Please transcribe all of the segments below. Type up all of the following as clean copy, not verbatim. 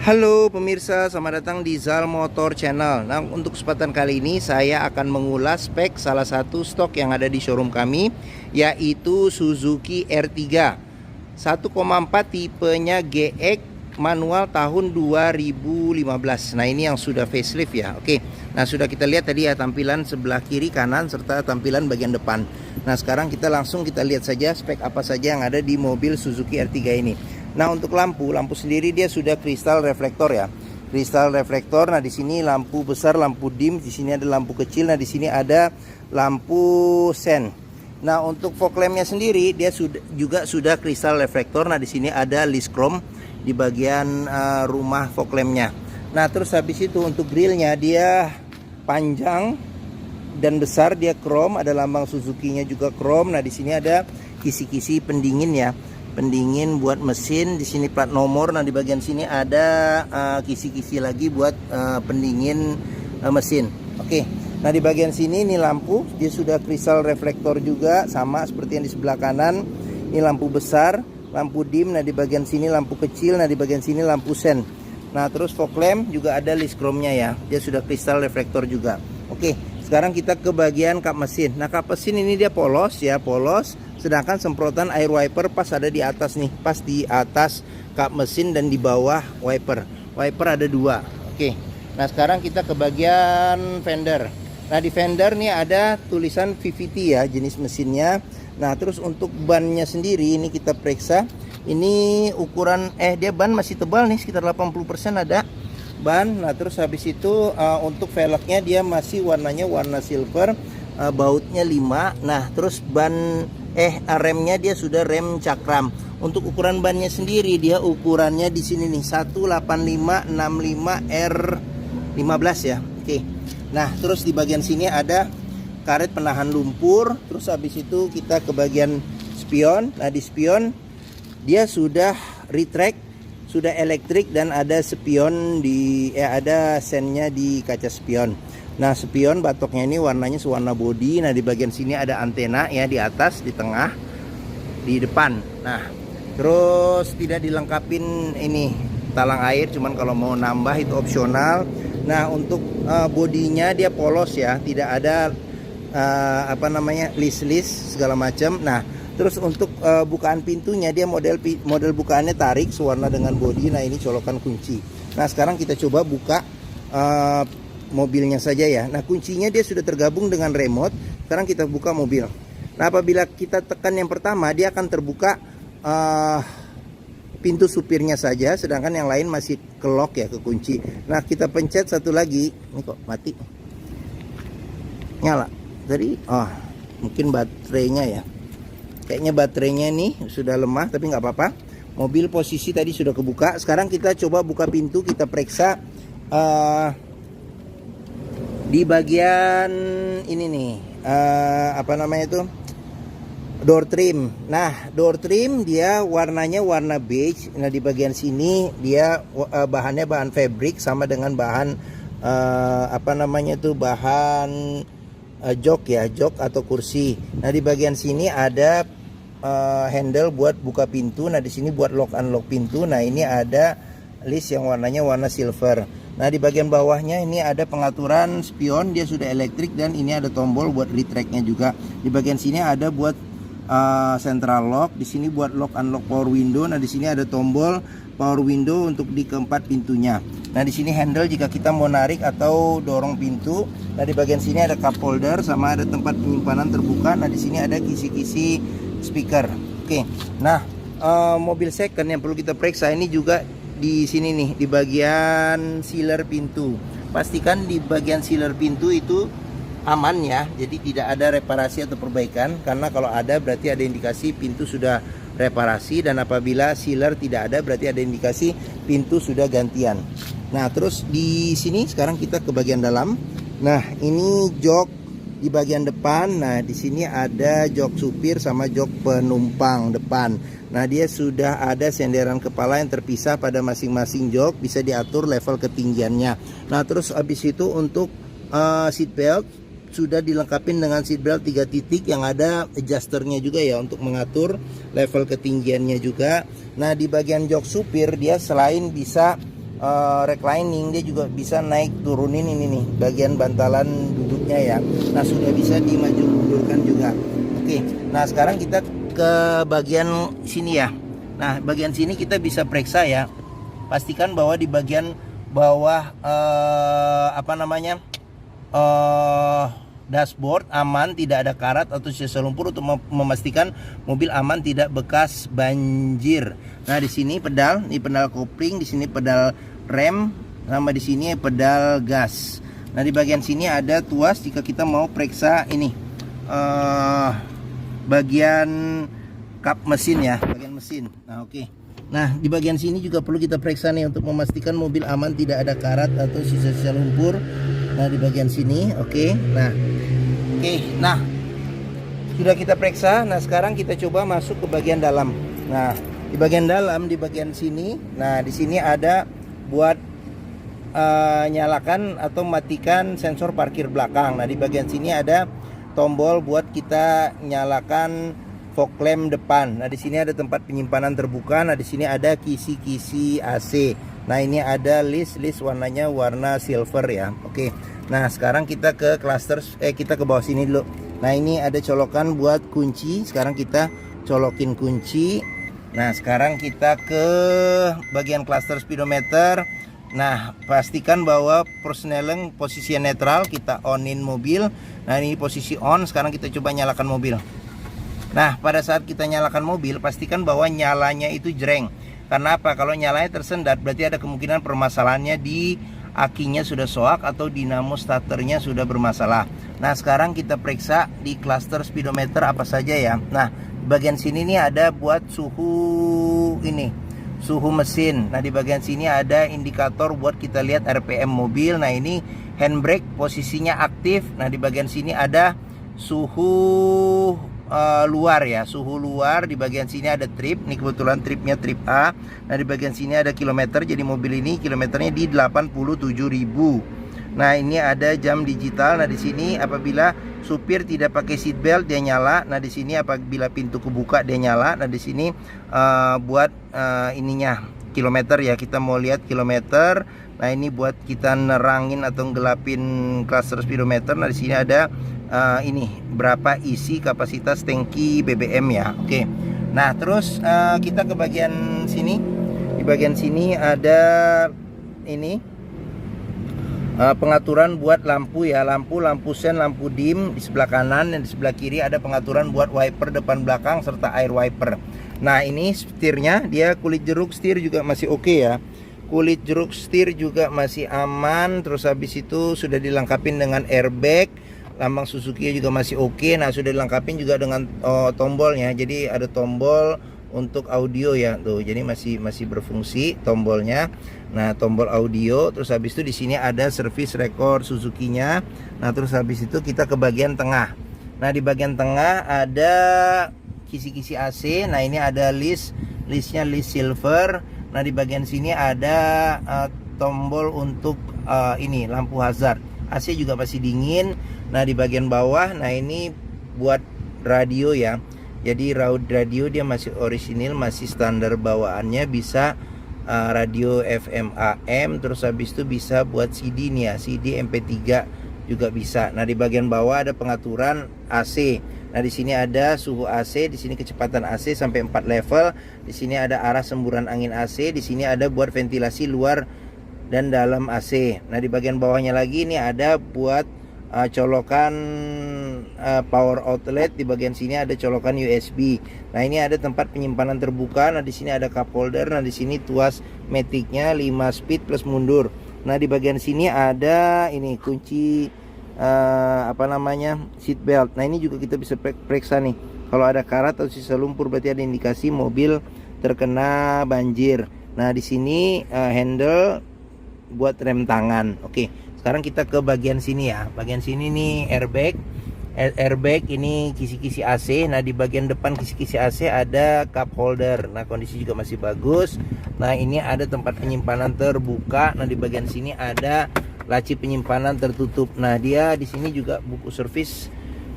Halo pemirsa, selamat datang di Zal Motor Channel. Nah, untuk kesempatan kali ini saya akan mengulas spek salah satu stok yang ada di showroom kami, yaitu Suzuki R3 1,4 tipenya GX manual tahun 2015. Nah, ini yang sudah facelift ya. Oke. Nah, sudah kita lihat tadi ya tampilan sebelah kiri, kanan serta tampilan bagian depan. Nah, sekarang kita lihat saja spek apa saja yang ada di mobil Suzuki R3 ini. Nah, untuk lampu sendiri dia sudah kristal reflektor ya. Kristal reflektor. Nah, di sini lampu besar, lampu dim, di sini ada lampu kecil. Nah, di sini ada lampu sen. Nah, untuk fog lampnya sendiri dia sudah kristal reflektor. Nah, di sini ada list chrome di bagian rumah fog lampnya. Nah, terus habis itu untuk grillnya dia panjang dan besar, dia chrome, ada lambang Suzuki-nya juga chrome. Nah, di sini ada kisi-kisi pendingin ya. Pendingin buat mesin, di sini plat nomor. Nah, di bagian sini ada kisi-kisi lagi buat pendingin mesin. Oke. Nah, di bagian sini ini lampu, dia sudah kristal reflektor juga, sama seperti yang di sebelah kanan. Ini lampu besar, lampu dim. Nah, di bagian sini lampu kecil. Nah, di bagian sini lampu sen. Nah, terus fog lamp juga ada list chrome-nya ya. Dia sudah kristal reflektor juga. Oke, sekarang kita ke bagian kap mesin. Nah, kap mesin ini dia polos ya, polos. Sedangkan semprotan air wiper pas ada di atas nih, pas di atas kap mesin dan di bawah wiper. Wiper ada dua. Oke. Nah, sekarang kita ke bagian fender. Nah, di fender nih ada tulisan VVT ya, jenis mesinnya. Nah, terus untuk bannya sendiri ini kita periksa. Ini ukuran dia ban masih tebal nih, sekitar 80% ada ban. Nah, terus habis itu untuk velgnya dia masih warnanya warna silver, bautnya 5. Nah, terus ban remnya dia sudah rem cakram. Untuk ukuran bannya sendiri dia ukurannya di sini nih 18565 R15 ya. Oke. Nah, terus di bagian sini ada karet penahan lumpur. Terus habis itu kita ke bagian spion. Nah, di spion dia sudah retract, sudah elektrik, dan ada spion ada sennya di kaca spion. Nah, spion batoknya ini warnanya sewarna body. Nah, di bagian sini ada antena ya, di atas, di tengah, di depan. Nah, terus tidak dilengkapin ini talang air, cuman kalau mau nambah itu opsional. Nah, untuk bodinya dia polos ya, tidak ada list segala macam. Nah, terus untuk bukaan pintunya dia model bukaannya tarik, sewarna dengan body. Nah, ini colokan kunci. Nah, sekarang kita coba buka mobilnya saja ya. Nah, kuncinya dia sudah tergabung dengan remote. Sekarang kita buka mobil. Nah, apabila kita tekan yang pertama, dia akan terbuka pintu supirnya saja, sedangkan yang lain masih ke lock ya, ke kunci. Nah, kita pencet satu lagi. Ini kok mati. Nyala. Jadi mungkin baterainya ya. Kayaknya baterainya nih sudah lemah, tapi nggak apa-apa. Mobil posisi tadi sudah kebuka. Sekarang kita coba buka pintu, kita periksa di bagian ini nih, door trim. Nah, door trim dia warnanya warna beige. Nah, di bagian sini dia bahannya bahan fabric, sama dengan bahan bahan jok ya, jok atau kursi. Nah, di bagian sini ada handle buat buka pintu. Nah, di sini buat lock unlock pintu. Nah, ini ada list yang warnanya warna silver. Nah, di bagian bawahnya ini ada pengaturan spion, dia sudah elektrik, dan ini ada tombol buat retract-nya juga. Di bagian sini ada buat central lock, di sini buat lock unlock power window. Nah, di sini ada tombol power window untuk di keempat pintunya. Nah, di sini handle jika kita mau narik atau dorong pintu. Nah, di bagian sini ada cup holder, sama ada tempat penyimpanan terbuka. Nah, di sini ada kisi-kisi speaker. Oke. Nah, mobil second yang perlu kita periksa ini juga di sini nih, di bagian sealer pintu. Pastikan di bagian sealer pintu itu aman ya, jadi tidak ada reparasi atau perbaikan, karena kalau ada berarti ada indikasi pintu sudah reparasi, dan apabila sealer tidak ada berarti ada indikasi pintu sudah gantian. Nah, terus di sini sekarang kita ke bagian dalam. Nah, ini jok di bagian depan. Nah, di sini ada jok supir sama jok penumpang depan. Nah, dia sudah ada senderan kepala yang terpisah pada masing-masing jok, bisa diatur level ketinggiannya. Nah, terus habis itu untuk seat belt sudah dilengkapi dengan seat belt 3 titik yang ada adjusternya juga ya, untuk mengatur level ketinggiannya juga. Nah, di bagian jok supir dia selain bisa reclining, dia juga bisa naik turunin ini nih bagian bantalan duduknya ya. Nah sudah bisa dimaju mundurkan juga. Oke, nah sekarang kita ke bagian sini ya. Nah bagian sini kita bisa periksa ya. Pastikan bahwa di bagian bawah dashboard aman, tidak ada karat atau sisa lumpur untuk memastikan mobil aman tidak bekas banjir. Nah di sini pedal, ini pedal kopling, di sini pedal rem, sama di sini pedal gas. Nah di bagian sini ada tuas jika kita mau periksa ini bagian kap mesin ya, bagian mesin. Nah oke. Nah di bagian sini juga perlu kita periksa nih untuk memastikan mobil aman, tidak ada karat atau sisa-sisa lumpur. Nah di bagian sini, oke. Nah sudah kita periksa. Nah sekarang kita coba masuk ke bagian dalam. Nah di bagian dalam, di bagian sini, nah di sini ada buat nyalakan atau matikan sensor parkir belakang. Nah di bagian sini ada tombol buat kita nyalakan fog lamp depan. Nah di sini ada tempat penyimpanan terbuka. Nah di sini ada kisi-kisi AC. Nah ini ada list warnanya warna silver ya. Oke. Nah sekarang kita ke cluster, kita ke bawah sini dulu. Nah ini ada colokan buat kunci. Sekarang kita colokin kunci. Nah sekarang kita ke bagian cluster speedometer. Nah pastikan bahwa persneleng posisi netral, kita onin mobil. Nah ini posisi on. Sekarang kita coba nyalakan mobil. Nah pada saat kita nyalakan mobil, pastikan bahwa nyalanya itu jreng. Karena apa? Kalau nyalanya tersendat, berarti ada kemungkinan permasalahannya di akinya sudah soak atau dinamo starternya sudah bermasalah. Nah sekarang kita periksa di cluster speedometer apa saja ya. Nah di bagian sini nih ada buat suhu ini, suhu mesin. Nah di bagian sini ada indikator buat kita lihat RPM mobil. Nah ini handbrake posisinya aktif. Nah di bagian sini ada suhu luar ya, suhu luar. Di bagian sini ada trip, ini kebetulan tripnya trip A. Nah di bagian sini ada kilometer, jadi mobil ini kilometernya di 87.000. Nah ini ada jam digital. Nah di sini apabila supir tidak pakai seat belt dia nyala. Nah di sini apabila pintu kebuka dia nyala. Nah di sini buat ininya kilometer ya, kita mau lihat kilometer. Nah ini buat kita nerangin atau gelapin cluster speedometer. Nah di sini ada ini berapa isi kapasitas tangki BBM ya. Oke. Nah terus kita ke bagian sini. Di bagian sini ada ini pengaturan buat lampu ya, lampu sen, lampu dim di sebelah kanan, dan di sebelah kiri ada pengaturan buat wiper depan belakang serta air wiper. Nah ini setirnya, dia kulit jeruk setir juga masih oke ya. Kulit jeruk setir juga masih aman. Terus habis itu sudah dilengkapi dengan airbag. Lambang Suzuki juga masih oke. Nah sudah dilengkapi juga dengan tombolnya. Jadi ada tombol untuk audio ya tuh. Jadi masih berfungsi tombolnya. Nah tombol audio. Terus habis itu di sini ada service record Suzuki-nya. Nah terus habis itu kita ke bagian tengah. Nah di bagian tengah ada kisi-kisi AC. Nah ini ada listnya list silver. Nah di bagian sini ada tombol untuk ini lampu hazard. AC juga masih dingin. Nah di bagian bawah, nah ini buat radio ya. Jadi radio dia masih orisinil, masih standar bawaannya, bisa radio FM AM. Terus habis itu bisa buat CD nih ya, CD MP3 juga bisa. Nah di bagian bawah ada pengaturan AC. Nah di sini ada suhu AC, di sini kecepatan AC sampai 4 level. Di sini ada arah semburan angin AC, di sini ada buat ventilasi luar dan dalam AC. Nah di bagian bawahnya lagi ini ada buat colokan power outlet. Di bagian sini ada colokan USB. Nah ini ada tempat penyimpanan terbuka. Nah di sini ada cup holder. Nah di sini tuas maticnya 5 speed plus mundur. Nah di bagian sini ada ini kunci seat belt. Nah ini juga kita bisa periksa nih. Kalau ada karat atau sisa lumpur berarti ada indikasi mobil terkena banjir. Nah di sini handle buat rem tangan. Oke. Sekarang kita ke bagian sini ya. Bagian sini nih airbag ini kisi-kisi AC. Nah di bagian depan kisi-kisi AC ada cup holder. Nah kondisi juga masih bagus. Nah ini ada tempat penyimpanan terbuka. Nah di bagian sini ada laci penyimpanan tertutup. Nah dia di sini juga buku servis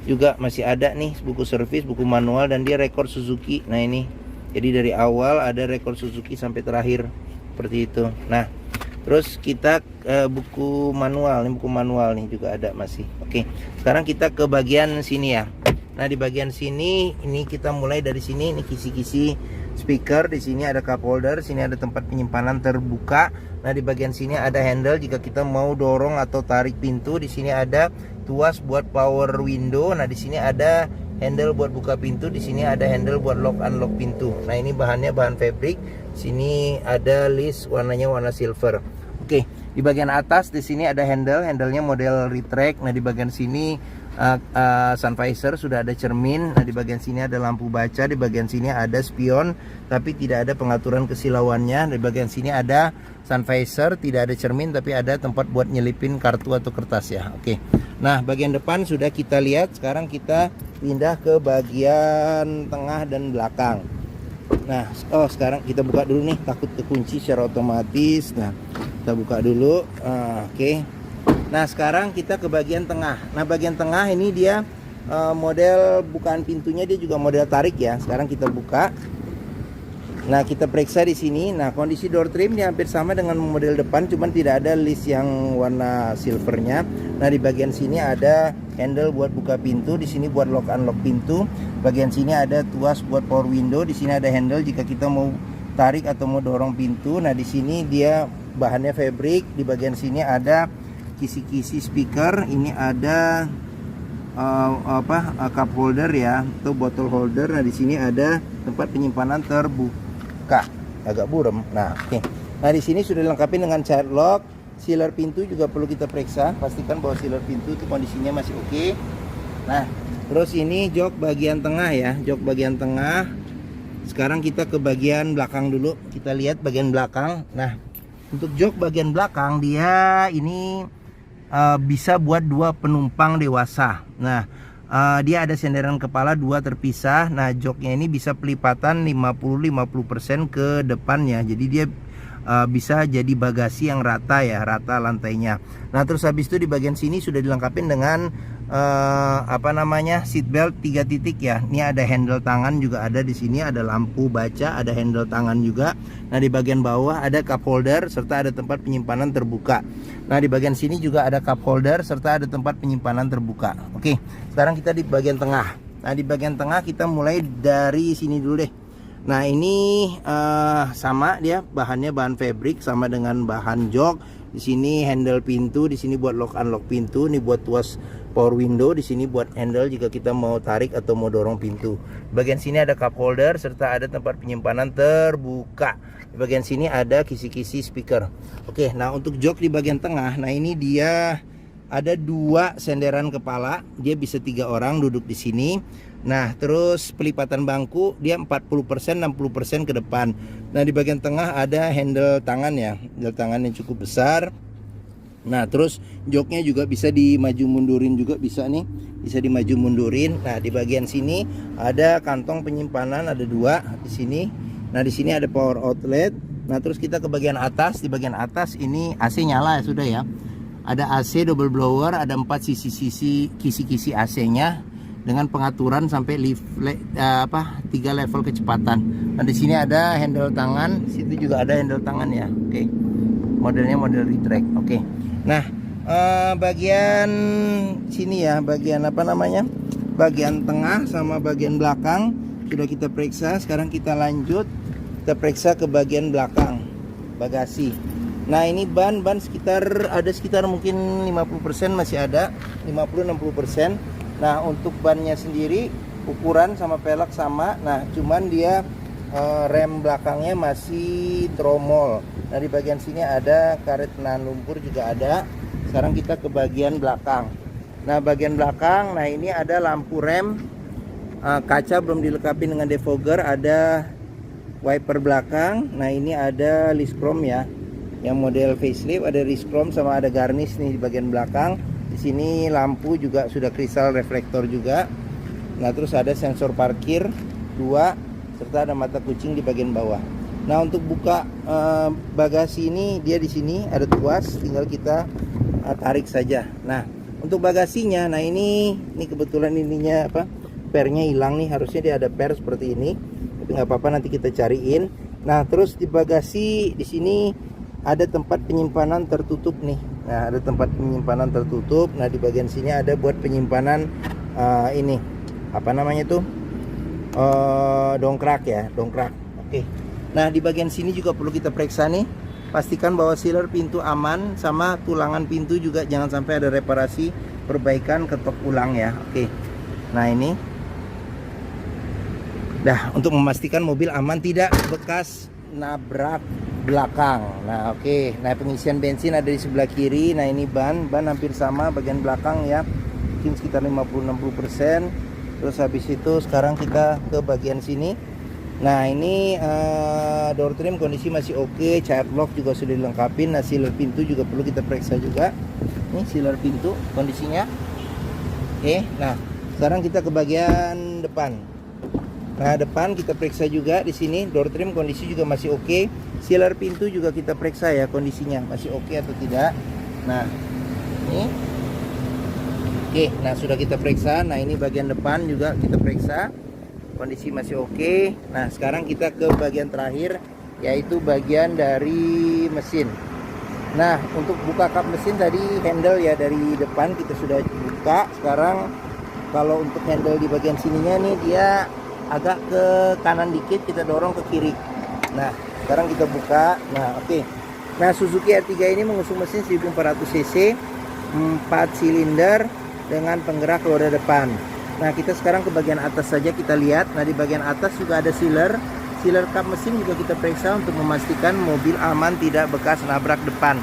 juga masih ada nih, buku servis, buku manual, dan dia rekor Suzuki. Nah ini jadi dari awal ada rekor Suzuki sampai terakhir seperti itu. Nah Terus kita buku manual, ini buku manual nih juga ada masih. Oke, sekarang kita ke bagian sini ya. Nah di bagian sini ini kita mulai dari sini, ini kisi-kisi speaker. Di sini ada cup holder, sini ada tempat penyimpanan terbuka. Nah di bagian sini ada handle jika kita mau dorong atau tarik pintu. Di sini ada tuas buat power window. Nah di sini ada handle buat buka pintu. Di sini ada handle buat lock unlock pintu. Nah ini bahannya bahan fabric. Sini ada list warnanya warna silver. Oke, di bagian atas di sini ada handlenya model retract. Nah di bagian sini sun visor, sudah ada cermin. Nah di bagian sini ada lampu baca. Di bagian sini ada spion, tapi tidak ada pengaturan kesilauannya. Di bagian sini ada sun visor, tidak ada cermin, tapi ada tempat buat nyelipin kartu atau kertas ya. Oke. Nah bagian depan sudah kita lihat. Sekarang kita pindah ke bagian tengah dan belakang. Nah, sekarang kita buka dulu nih, takut kekunci secara otomatis. Nah, kita buka dulu. Oke. Nah, sekarang kita ke bagian tengah. Nah, bagian tengah ini dia model bukaan pintunya dia juga model tarik ya. Sekarang kita buka. Nah, kita periksa di sini. Nah, kondisi door trim dia hampir sama dengan model depan, cuman tidak ada list yang warna silvernya. Nah, di bagian sini ada handle buat buka pintu, di sini buat lock unlock pintu. Bagian sini ada tuas buat power window, di sini ada handle jika kita mau tarik atau mau dorong pintu. Nah, di sini dia bahannya fabric. Di bagian sini ada kisi-kisi speaker. Ini ada cup holder ya, atau bottle holder. Nah, di sini ada tempat penyimpanan terbuka. Agak burem. Nah, oke. Nah, di sini sudah dilengkapi dengan child lock. Sealer pintu juga perlu kita periksa, pastikan bahwa sealer pintu itu kondisinya masih oke. Nah, terus ini jok bagian tengah ya, jok bagian tengah. Sekarang kita ke bagian belakang dulu. Kita lihat bagian belakang. Nah, untuk jok bagian belakang dia ini bisa buat 2 penumpang dewasa. Nah, dia ada senderan kepala 2 terpisah. Nah, joknya ini bisa pelipatan 50% ke depannya. Jadi dia bisa jadi bagasi yang rata ya, rata lantainya. Nah, terus habis itu di bagian sini sudah dilengkapi dengan seat belt 3 titik ya. Ini ada handle tangan juga ada di sini, ada lampu baca, ada handle tangan juga. Nah, di bagian bawah ada cup holder serta ada tempat penyimpanan terbuka. Nah, di bagian sini juga ada cup holder serta ada tempat penyimpanan terbuka. Oke, sekarang kita di bagian tengah. Nah, di bagian tengah kita mulai dari sini dulu deh. Nah, ini sama dia bahannya bahan fabric sama dengan bahan jok. Di sini handle pintu, di sini buat lock unlock pintu, ini buat tuas power window, di sini buat handle jika kita mau tarik atau mau dorong pintu. Bagian sini ada cup holder serta ada tempat penyimpanan terbuka. Di bagian sini ada kisi-kisi speaker. Oke, nah untuk jok di bagian tengah, nah ini dia ada 2 senderan kepala, dia bisa 3 orang duduk di sini. Nah, terus pelipatan bangku dia 40% 60% ke depan. Nah, di bagian tengah ada handle tangan ya, handle tangan yang cukup besar. Nah, terus joknya juga bisa dimaju mundurin juga bisa nih, bisa dimaju mundurin. Nah, di bagian sini ada kantong penyimpanan, ada 2 di sini. Nah, di sini ada power outlet. Nah, terus kita ke bagian atas. Di bagian atas ini AC nyala ya, sudah ya. Ada AC double blower, ada 4 sisi-sisi kisi-kisi AC-nya dengan pengaturan sampai 3 level kecepatan. Nah, di sini ada handle tangan, di situ juga ada handle tangan ya. Oke. Modelnya model retract. Oke. Nah, bagian sini ya, bagian bagian tengah sama bagian belakang sudah kita periksa. Sekarang kita lanjut, kita periksa ke bagian belakang, bagasi. Nah, ini ban sekitar mungkin 50% masih ada, 50-60%. Nah, untuk bannya sendiri ukuran sama pelek sama. Nah, cuman dia rem belakangnya masih tromol. Nah, di bagian sini ada karet penahan lumpur juga ada. Sekarang kita ke bagian belakang. Nah, bagian belakang, nah ini ada lampu rem, kaca belum dilengkapi dengan defogger, ada wiper belakang. Nah, ini ada list chrome ya, yang model facelift, ada list chrome sama ada garnish nih di bagian belakang. Di sini lampu juga sudah kristal reflektor juga. Nah, terus ada sensor parkir 2 serta ada mata kucing di bagian bawah. Nah, untuk buka bagasi ini dia di sini ada tuas, tinggal kita tarik saja. Nah, untuk bagasinya, nah ini kebetulan ininya pernya hilang nih, harusnya dia ada per seperti ini, tapi nggak apa-apa nanti kita cariin. Nah, terus di bagasi di sini ada tempat penyimpanan tertutup nih. Nah, ada tempat penyimpanan tertutup. Nah, di bagian sini ada buat penyimpanan ini apa namanya tuh, dongkrak ya, dongkrak. Oke. Nah, di bagian sini juga perlu kita periksa nih. Pastikan bahwa sealer pintu aman, sama tulangan pintu juga jangan sampai ada reparasi, perbaikan, ketok ulang ya. Oke. Nah, ini. Dah, untuk memastikan mobil aman tidak bekas nabrak belakang. Nah, oke. Nah, pengisian bensin ada di sebelah kiri. Nah, ini ban hampir sama bagian belakang ya. Mungkin sekitar 50-60%. Terus habis itu sekarang kita ke bagian sini. Nah, ini door trim kondisi masih oke, child lock juga sudah dilengkapi. Nah, sealer pintu juga perlu kita periksa juga. Ini sealer pintu kondisinya. Oke, nah sekarang kita ke bagian depan. Nah, depan kita periksa juga di sini. Door trim kondisi juga masih oke. Sealer pintu juga kita periksa ya, kondisinya masih oke atau tidak. Nah, ini. Oke, nah sudah kita periksa. Nah, ini bagian depan juga kita periksa. Kondisi masih oke. Nah, sekarang kita ke bagian terakhir, yaitu bagian dari mesin. Nah, untuk buka kap mesin tadi handle ya dari depan kita sudah buka. Sekarang kalau untuk handle di bagian sininya nih, dia agak ke kanan dikit, kita dorong ke kiri. Nah, sekarang kita buka. Nah, oke. Nah, Suzuki R3 ini mengusung mesin 1400 cc, 4 silinder dengan penggerak roda depan. Nah, kita sekarang ke bagian atas saja kita lihat. Nah, di bagian atas juga ada sealer kap mesin juga kita periksa untuk memastikan mobil aman tidak bekas nabrak depan.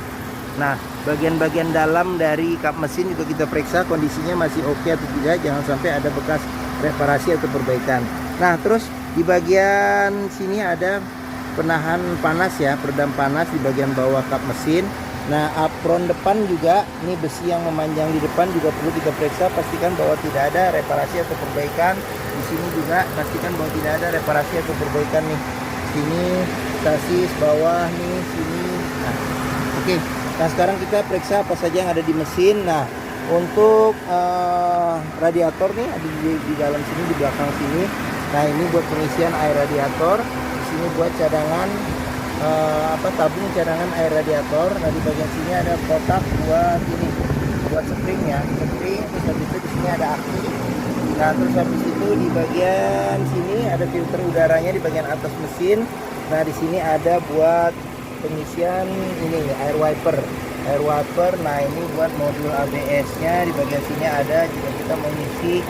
Nah, bagian-bagian dalam dari kap mesin juga kita periksa kondisinya masih oke atau tidak, jangan sampai ada bekas reparasi atau perbaikan. Nah, terus di bagian sini ada penahan panas ya, peredam panas di bagian bawah kap mesin. Nah, apron depan juga, ini besi yang memanjang di depan juga perlu kita periksa, pastikan bahwa tidak ada reparasi atau perbaikan. Di sini juga pastikan bahwa tidak ada reparasi atau perbaikan nih. Sini sasis bawah nih, sini. Nah, oke. Nah, sekarang kita periksa apa saja yang ada di mesin. Nah, untuk radiator nih ada di dalam sini, di belakang sini. Nah, ini buat pengisian air radiator. Di sini buat cadangan tabung cadangan air radiator. Nah, di bagian sini ada kotak buat ini, buat spring ya, spring. Terus habis itu di sini ada aki. Nah, terus habis itu di bagian sini ada filter udaranya di bagian atas mesin. Nah, di sini ada buat pengisian ini air wiper. Nah, ini buat modul ABS-nya. Di bagian sini ada jika kita mengisi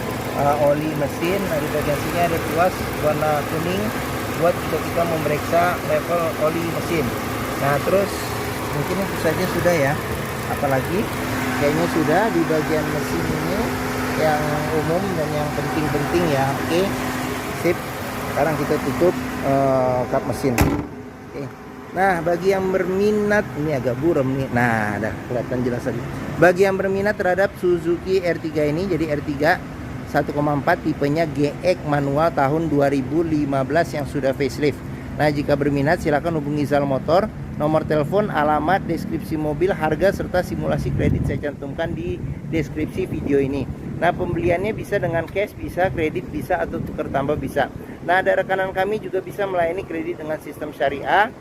oli mesin. Nah, di bagian sini ada tuas warna kuning buat jika kita memeriksa level oli mesin. Nah, terus mungkin itu saja sudah ya. Apalagi kayaknya sudah di bagian mesin ini yang umum dan yang penting-penting ya. Oke, sip. Sekarang kita tutup kap mesin. Oke. Nah, bagi yang berminat, ini agak buram nih. Nah, ada kelihatan jelas lagi. Bagi yang berminat terhadap Suzuki R3 ini, jadi R3 1,4 tipenya GX manual tahun 2015 yang sudah facelift. Nah, jika berminat silakan hubungi Zal Motor. Nomor telepon, alamat, deskripsi mobil, harga serta simulasi kredit saya cantumkan di deskripsi video ini. Nah, pembeliannya bisa dengan cash, bisa kredit, bisa atau tukar tambah bisa. Nah, ada rekanan kami juga bisa melayani kredit dengan sistem syariah.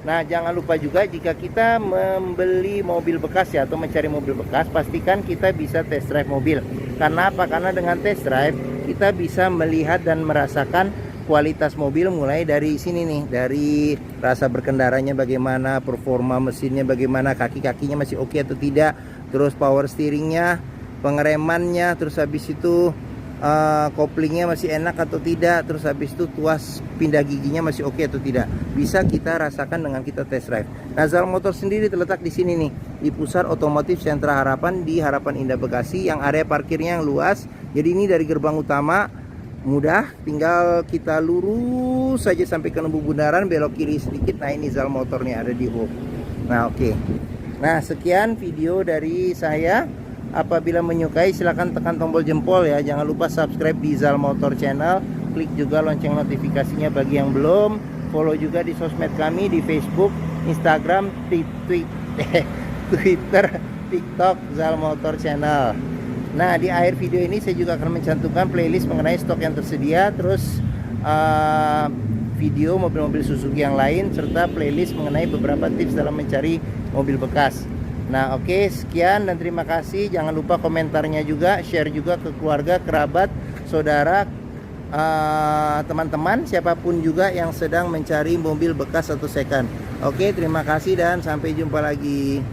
Nah, jangan lupa juga jika kita membeli mobil bekas ya, atau mencari mobil bekas, pastikan kita bisa test drive mobil. Karena apa? Karena dengan test drive kita bisa melihat dan merasakan kualitas mobil mulai dari sini nih, dari rasa berkendaranya bagaimana, performa mesinnya bagaimana, kaki-kakinya masih oke atau tidak, terus power steeringnya, pengeremannya, terus habis itu koplingnya masih enak atau tidak, terus habis itu tuas pindah giginya masih oke atau tidak, bisa kita rasakan dengan kita test drive. Nah, Zal Motor sendiri terletak di sini nih, di Pusat Otomotif Sentra Harapan di Harapan Indah Bekasi, yang area parkirnya yang luas. Jadi ini dari gerbang utama mudah, tinggal kita lurus saja sampai ke Lembu Bundaran, belok kiri sedikit. Nah, ini Zal Motor nih ada di Hub. Nah, oke. Nah, sekian video dari saya. Apabila menyukai silahkan tekan tombol jempol ya. Jangan lupa subscribe di Zal Motor Channel. Klik juga lonceng notifikasinya bagi yang belum. Follow juga di sosmed kami di Facebook, Instagram, Twitter, TikTok Zal Motor Channel. Nah, di akhir video ini saya juga akan mencantumkan playlist mengenai stok yang tersedia. Terus video mobil-mobil Suzuki yang lain serta playlist mengenai beberapa tips dalam mencari mobil bekas. Nah, oke, sekian dan terima kasih. Jangan lupa komentarnya juga, share juga ke keluarga, kerabat, saudara, teman-teman, siapapun juga yang sedang mencari mobil bekas atau second. Oke, terima kasih dan sampai jumpa lagi.